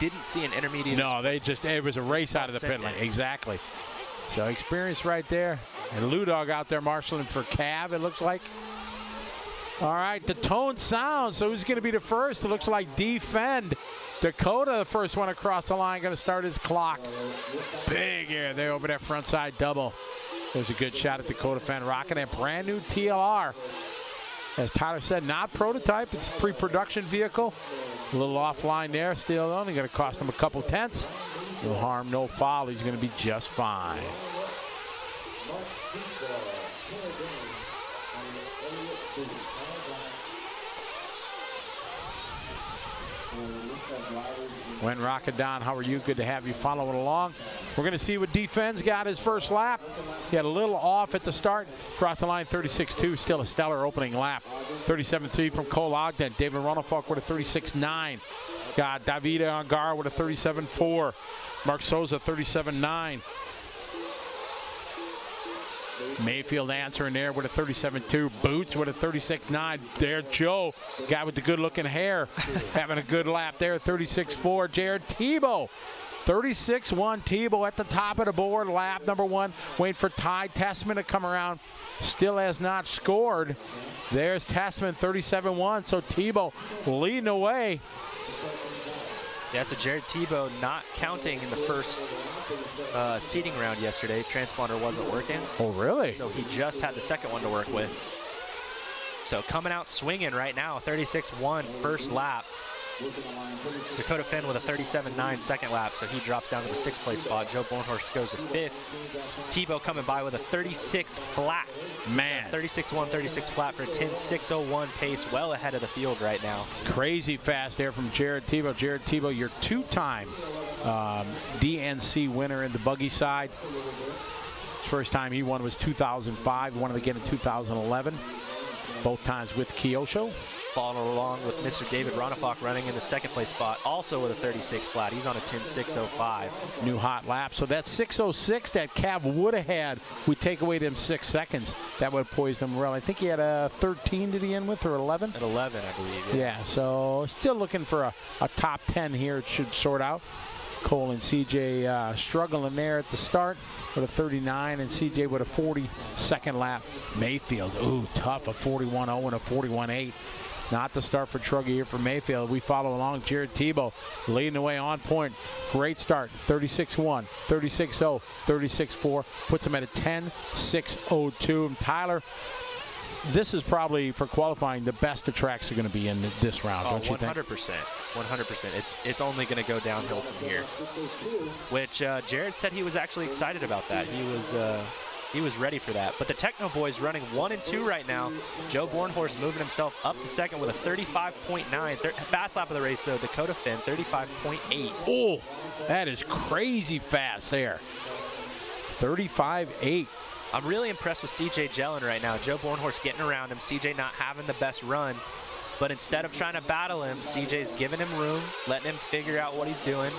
didn't see an intermediate. No, it was a race out of the pit lane. Exactly. So experience right there. And Lou Dog out there marshaling for Cav, it looks like. All right, the tone sounds. So who's going to be the first? It looks like Phend. Dakotah, the first one across the line, going to start his clock. Big air there over that front side double. There's a good shot at Dakotah Phend, rocking that brand new TLR. As Tyler said, not prototype, it's a pre-production vehicle. A little offline there, still only going to cost him a couple tenths. No harm, no foul, he's going to be just fine. When Rockadon, how are you? Good to have you following along. We're going to see what Phend's got his first lap. He had a little off at the start. Crossed the line 36.2, still a stellar opening lap. 37.3 from Cole Ogden. David Ronnefalk with a 36.9. Got Davide Ongaro with a 37.4. Mark Sousa 37.9. Maifield answering there with a 37.2. Boots with a 36.9. There, Joe, guy with the good-looking hair, having a good lap there. 36.4. Jared Tebo, 36.1. Tebo at the top of the board. Lap number one. Waiting for Ty Tessmann to come around. Still has not scored. There's Tessmann, 37.1. So Tebo leading away. Yeah, so Jared Tebo not counting in the first seeding round yesterday. Transponder wasn't working. Oh, really? So he just had the second one to work with. So coming out swinging right now, 36.1 first lap. Dakotah Phend with a 37.9 second lap, so he drops down to the 6th place spot. Joe Bornhorst goes to 5th. Tebo coming by with a 36 flat. Man. 36.1, 36 flat for a 10.601 pace, well ahead of the field right now. Crazy fast there from Jared Tebo. Jared Tebo, your two-time DNC winner in the buggy side. First time he won was 2005. Won it again in 2011. Both times with Kyosho. Following along with Mr. David Ronnefalk running in the 2nd place spot, also with a 36 flat. He's on a 10.605. New hot lap. So that 6.06 that Cav would have had, we take away them 6 seconds. That would have poised him well. I think he had a 13 did he end with, or 11? At 11, I believe. Yeah, so still looking for a top 10 here. It should sort out. Cole and CJ struggling there at the start with a 39, and CJ with a 42nd lap. Mayfield, ooh, tough, a 41.0 and a 41.8. Not the start for Truggy here for Mayfield. We follow along. Jared Tebo leading the way on point. Great start. 36.1, 36.0, 36.4. Puts him at a 10.602. And Tyler, this is probably, for qualifying, the best the tracks are going to be in this round, don't you think? 100%. 100%. It's only going to go downhill from here. Which Jared said he was actually excited about that. He was ready for that. But the Techno boys running 1 and 2 right now. Joe Bornhorst moving himself up to 2nd with a 35.9. Fast lap of the race, though. Dakotah Phend, 35.8. Oh, that is crazy fast there. 35.8. I'm really impressed with CJ Jelin right now. Joe Bornhorst getting around him. CJ not having the best run. But instead of trying to battle him, CJ's giving him room, letting him figure out what he's doing.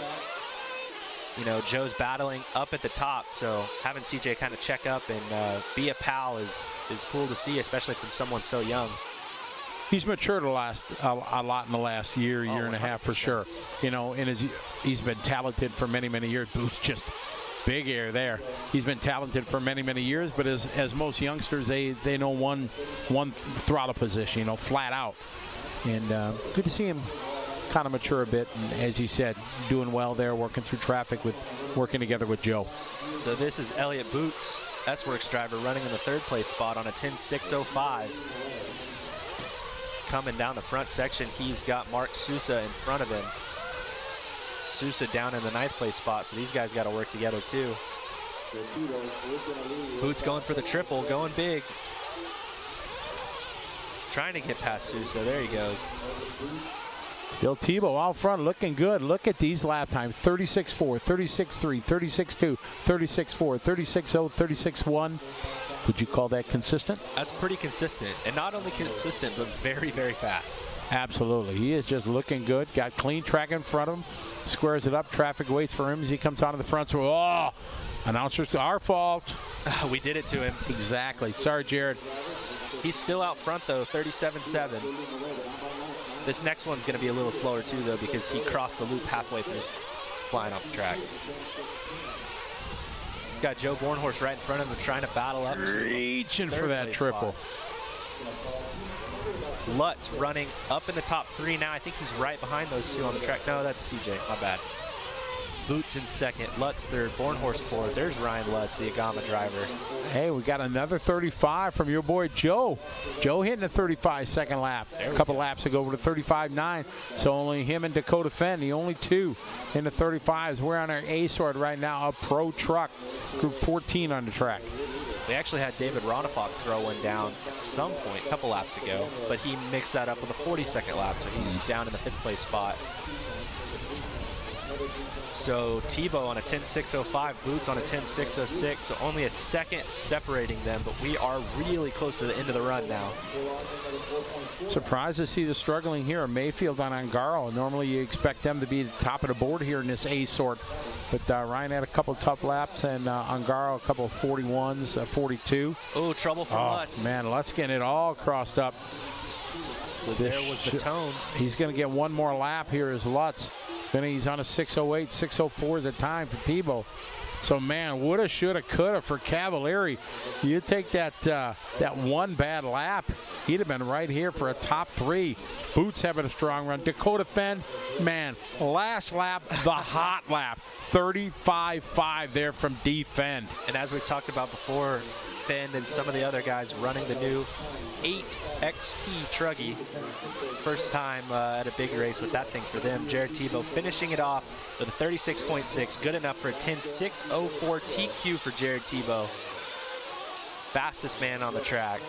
You know, Joe's battling up at the top, so having CJ kind of check up and be a pal is cool to see, especially from someone so young. He's matured a lot in the last year and a half for sure. You know, he's been talented for many, many years. Boots just big air there. He's been talented for many, many years, but as most youngsters, they know one throttle position, you know, flat out. And good to see him kind of mature a bit, and as he said, doing well there, working through traffic working together with Joe. So this is Elliott Boots, S-Works driver, running in the 3rd place spot on a 10.605. Coming down the front section, he's got Mark Sousa in front of him. Sousa down in the 9th place spot, so these guys got to work together too. Boots going for the triple, going big. Trying to get past Sousa, there he goes. Bill Tebo out front looking good. Look at these lap times. 36.4, 36.3, 36.2, 36.4, 36.0, 36.1. Would you call that consistent? That's pretty consistent. And not only consistent, but very, very fast. Absolutely. He is just looking good. Got clean track in front of him. Squares it up. Traffic waits for him as he comes onto the front. So, oh, announcers, our fault. We did it to him. Exactly. Sorry, Jared. He's still out front, though, 37.7. This next one's going to be a little slower too, though, because he crossed the loop halfway through, flying off the track. Got Joe Bornhorst right in front of him, trying to battle up. Reaching for that triple. Lutz running up in the top 3 now. I think he's right behind those two on the track. No, that's CJ. My bad. Boots in second, Lutz third, Bornhorst fourth. There's Ryan Lutz, the Agama driver. Hey, we got another 35 from your boy Joe. Joe hitting a 35 second lap. A couple laps ago with a 35.9. So only him and Dakotah Phend, the only two in the 35s. We're on our A-Sword right now, a pro truck, group 14 on the track. We actually had David Ronnefalk throw one down at some point, a couple laps ago, but he mixed that up with a 42nd lap, so he's down in the 5th place spot. So Tebo on a 10.605, Boots on a 10.606, so only a second separating them, but we are really close to the end of the run now. Surprised to see the struggling here. Maifield on Ongaro. Normally you expect them to be the top of the board here in this A sort, but Ryan had a couple tough laps, and Ongaro a couple of 41s, 42. Oh, trouble for Lutz. Man, Lutz getting it all crossed up. So there was the tone. He's going to get one more lap here as Lutz. Then he's on a 6:08, 6:04 is the time for Tebo. So, man, woulda, shoulda, coulda for Cavalieri. You take that that one bad lap, he'd have been right here for a top 3. Boots having a strong run. Dakotah Phend, man, last lap, the hot lap. 35.5 there from D. Phend. And as we've talked about before, Phend and some of the other guys running the new 8XT Truggy. First time at a big race with that thing for them. Jared Tebo finishing it off with a 36.6, good enough for a 10.604 TQ for Jared Tebo. Fastest man on the track,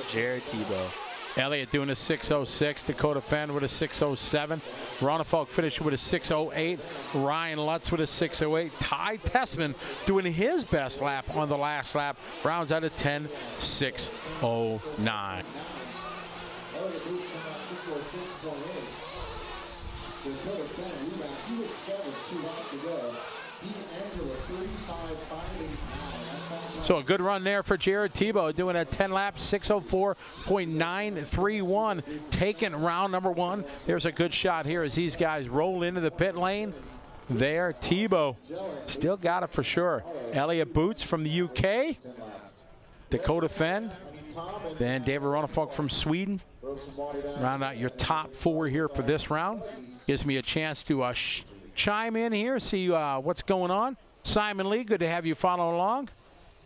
Jared Tebo. Elliott doing a 6:06, Dakotah Phend with a 6:07, Ronnefalk finishing with a 6:08, Ryan Lutz with a 6:08, Ty Tessmann doing his best lap on the last lap, rounds out a 10.609. So a good run there for Jared Tebo, doing a 10 lap, 6:04.931, taking round number 1. There's a good shot here as these guys roll into the pit lane. There, Tebo still got it for sure. Elliott Boots from the UK, Dakotah Phend, then David Ronnefalk from Sweden. Round out your top 4 here for this round. Gives me a chance to chime in here, see what's going on. Simon Lee, good to have you follow along.